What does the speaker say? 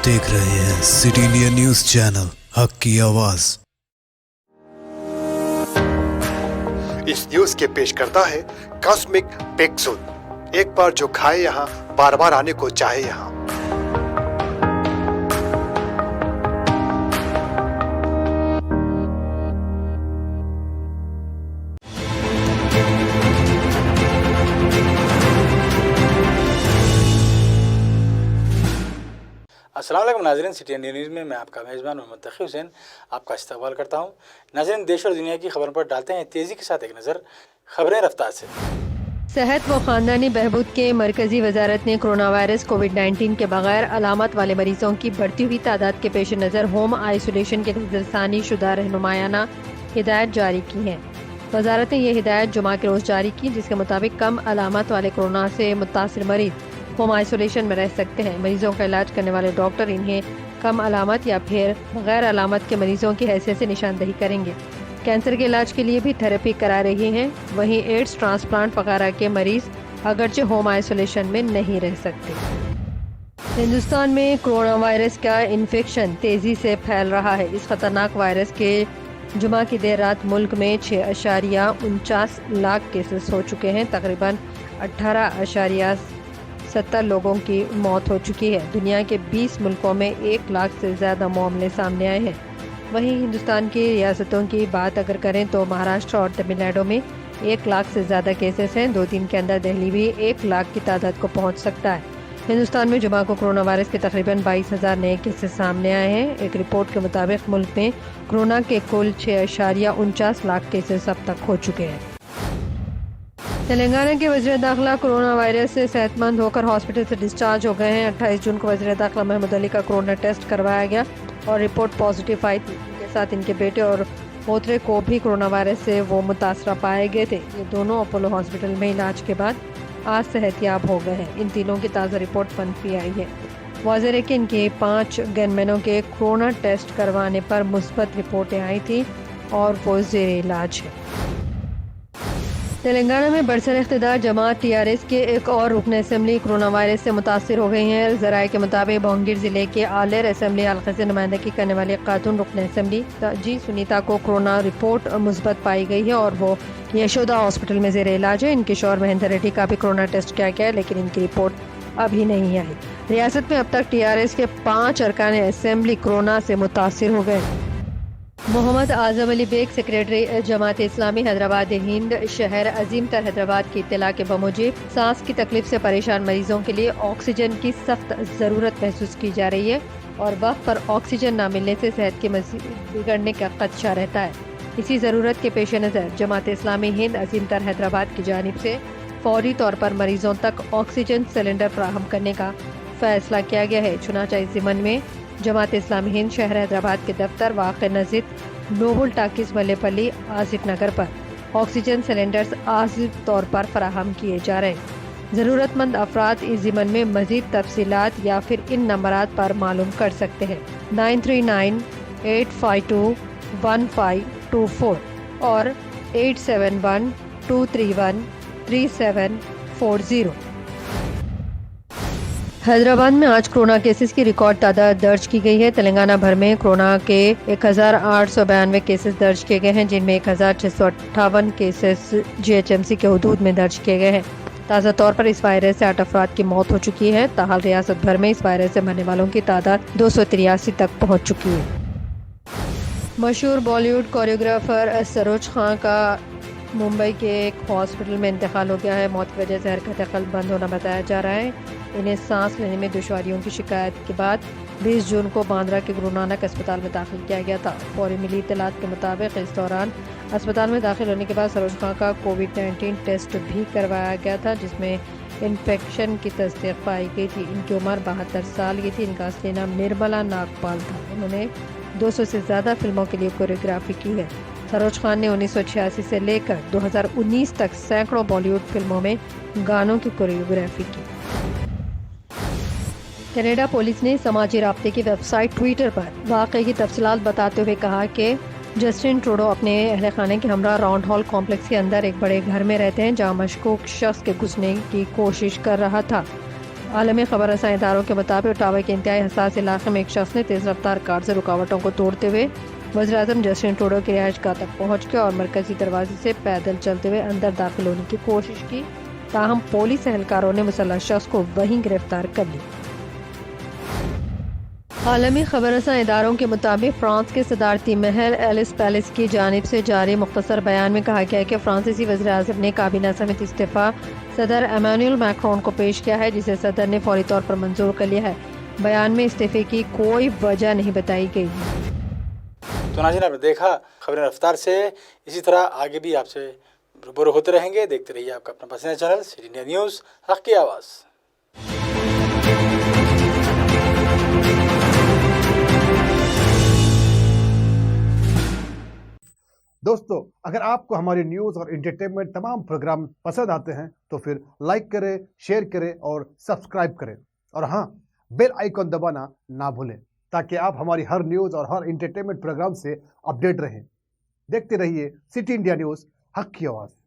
देख रहे हैं सिटी इंडिया न्यूज चैनल, हक की आवाज। इस न्यूज के पेश करता है कॉस्मिक पेक्सुल। एक बार जो खाए यहाँ, बार बार आने को चाहे यहाँ। अस्सलाम वालेकुम नाज़रीन, सिटी इंडिया न्यूज़ में मैं आपका मेज़बान मोहम्मद तकी हुसैन आपका इस्तकबाल करता हूँ। नाज़रीन, देश और दुनिया की खबर पर डालते हैं तेज़ी के साथ एक नज़र खबरें रफ्तार से। सेहत व ख़ानदानी बहबूद के मरकज़ी वजारत ने कोरोना वायरस कोविड-19 के बगैर अलामत वाले मरीजों की बढ़ती हुई तादाद के पेश नज़र होम आइसोलेशन के नज़रसानी शुदा रहनुमायाना हिदायत जारी की है। वजारत ने यह हिदायत जुमा के रोज़ जारी की, जिसके मुताबिक कम अलामत वाले कोरोना से मुतासिर मरीज होम आइसोलेशन में रह सकते हैं। मरीजों का इलाज करने वाले डॉक्टर इन्हें कम अलामत या फिर गैर अलामत के मरीजों की हैसियत से निशानदही करेंगे। कैंसर के इलाज के लिए भी थेरेपी करा रही हैं। वहीं एड्स, ट्रांसप्लांट वगैरह के मरीज अगरचे होम आइसोलेशन में नहीं रह सकते। हिंदुस्तान में कोरोना वायरस का इन्फेक्शन तेजी से फैल रहा है। इस खतरनाक वायरस के जुमा की देर रात मुल्क में 6.49 लाख केसेस हो चुके हैं। तकरीबन 18.70 लोगों की मौत हो चुकी है। दुनिया के 20 मुल्कों में 1 लाख से ज़्यादा मामले सामने आए हैं। वहीं हिंदुस्तान की रियासतों की बात अगर करें तो महाराष्ट्र और तमिलनाडु में 1 लाख से ज़्यादा केसेस हैं। 2 दिन के अंदर दिल्ली भी 1 लाख की तादाद को पहुंच सकता है। हिंदुस्तान में जुमा को कोरोना वायरस के तकरीबन 22,000 नए केसेस सामने आए हैं। एक रिपोर्ट के मुताबिक मुल्क में कोरोना के कुल 6.49 लाख केसेस अब तक हो चुके हैं। तेलंगाना के वज़ीर दाखिला कोरोना वायरस से सेहतमंद होकर हॉस्पिटल से डिस्चार्ज हो गए हैं। 28 जून को वज़ीर दाखिला महमूद अली का कोरोना टेस्ट करवाया गया और रिपोर्ट पॉजिटिव आई थी। इनके साथ इनके बेटे और पोतरे को भी कोरोना वायरस से वो मुतासरा पाए गए थे। ये दोनों अपोलो हॉस्पिटल में इलाज के बाद आज सेहतयाब हो गए हैं। इन तीनों की ताज़ा रिपोर्ट मनफी आई है। वाज़ेह है कि इनके 5 गनमैनों के कोरोना टेस्ट करवाने पर मुस्बत रिपोर्टें आई थी और वो ज़ेर इलाज है। तेलंगाना में बरसर इख्तिदार जमात TRS के एक और रुकन असम्बली कोरोना वायरस से मुतासिर हो गई हैं। ज़राए के मुताबिक भोंगीर ज़िले के आलेर असम्बली हल्के से नुमाइंदगी करने वाले खातून रुकन असम्बली जी सुनीता को कोरोना रिपोर्ट मुस्बत पाई गई है और वो यशोदा हॉस्पिटल में ज़ेर इलाज है। इनके शौहर महेंद्र रेड्डी का भी कोरोना टेस्ट किया गया, लेकिन इनकी रिपोर्ट अभी नहीं आई। रियासत में अब तक TRS के 5 अरकान असम्बली कोरोना से मुतासिर हो गए। मोहम्मद आजम अली बेग सेक्रेटरी जमात इस्लामी हैदराबाद हिंद शहर अजीम तर हैदराबाद की इत्तला के बमूजिब सांस की तकलीफ से परेशान मरीजों के लिए ऑक्सीजन की सख्त ज़रूरत महसूस की जा रही है और वक्त पर ऑक्सीजन न मिलने से सेहत के मज़ीद बिगड़ने का खदशा रहता है। इसी ज़रूरत के पेश नज़र जमात इस्लामी हिंद अजीम तर हैदराबाद की जानिब से फौरी तौर पर मरीजों तक ऑक्सीजन सिलेंडर फराहम करने का फैसला किया गया है। चुनांचे इस ज़िमन में जमात इस्लामी हिंद शहर हैदराबाद के दफ्तर वाक़ नज़ीर नोबल टाकिस मल्लेपल्ली आसिफ नगर पर ऑक्सीजन सिलेंडर्स आजिब तौर पर फराहम किए जा रहे हैं। ज़रूरतमंद अफराद इस ज़िमन में मज़ीद तफसीलात या फिर इन नंबरात पर मालूम कर सकते हैं। 9398521524 और 8712313740। हैदराबाद में आज कोरोना केसेस की रिकॉर्ड तादाद दर्ज की गई है। तेलंगाना भर में कोरोना के 1892 केसेस दर्ज किए गए हैं, जिनमें 1658 केसेस GHMC के हदूद में दर्ज किए गए हैं। ताज़ा तौर पर इस वायरस से 8 अफराद की मौत हो चुकी है। ताहाल रियासत भर में इस वायरस से मरने वालों की तादाद 283 तक पहुँच चुकी है। मशहूर बॉलीवुड कोरियोग्राफर सरोज खान का मुंबई के एक हॉस्पिटल में इंतकाल हो गया है। मौत की वजह से हरकत कल्ब बंद होना बताया जा रहा है। इन्हें सांस लेने में दुश्वारियों की शिकायत के बाद 20 जून को बांद्रा के गुरु नानक अस्पताल में दाखिल किया गया था। फौरी मिली इत्तलात के मुताबिक इस दौरान अस्पताल में दाखिल होने के बाद सरोज खान का कोविड-19 टेस्ट भी करवाया गया था, जिसमें इन्फेक्शन की तस्दीक पाई गई थी। इनकी उम्र 72 साल की थी। इनका असली नाम निर्मला नागपाल था। उन्होंने 200 से ज़्यादा फिल्मों के लिए कोरियोग्राफी की है। सरोज खान ने 1986 से लेकर 2019 तक सैकड़ों बॉलीवुड फिल्मों में गानों की कोरियोग्राफी की। कनाडा पुलिस ने समाजी राब्ते की वेबसाइट ट्विटर पर वाक़े की तफसीलात बताते हुए कहा कि जस्टिन ट्रूडो अपने अहल खाने के हमरा राउंड हॉल कॉम्प्लेक्स के अंदर एक बड़े घर में रहते हैं, जहां मशकूक शख्स के घुसने की कोशिश कर रहा था। आलमी खबर रसां इदारों के मुताबिक ओटावा के इंतहाई हसास इलाके में एक शख्स ने तेज रफ्तार कार से रुकावटों को तोड़ते हुए वज़ीर-ए-आज़म जस्टिन ट्रूडो की रिहाइश गाह तक पहुँच गया और मरकजी दरवाजे से पैदल चलते हुए अंदर दाखिल होने की कोशिश की, ताहम पुलिस एहलकारों ने मुसल्लह शख्स को वहीं गिरफ्तार कर लिया। आलमी खबर रसां इदारों के मुताबिक फ्रांस के सदारती महल एलिस पैलेस की जानिब से जारी मुख्तसर बयान में कहा गया है कि फ्रांसीसी वज़ीर-ए-आज़म ने काबीना समेत इस्तीफ़ा सदर एमानुएल मैक्रोन को पेश किया है, जिसे सदर ने फौरी तौर पर मंजूर कर लिया है। बयान में इस्तीफ़े की कोई वजह नहीं बताई गई। तो नाज़रीन, आपने देखा खबरें रफ्तार से। इसी तरह आगे भी आपसे रूबरू होते रहेंगे। देखते रहिए आपका अपना पसंदीदा चैनल सिटी इंडिया न्यूज़, हक़ की आवाज़। दोस्तों, अगर आपको हमारी न्यूज़ और एंटरटेनमेंट तमाम प्रोग्राम पसंद आते हैं तो फिर लाइक करें, शेयर करें और सब्सक्राइब करें। और हाँ, बेल आइकॉन दबाना ना भूलें ताकि आप हमारी हर न्यूज़ और हर एंटरटेनमेंट प्रोग्राम से अपडेट रहें। देखते रहिए सिटी इंडिया न्यूज़, हक़ की आवाज़।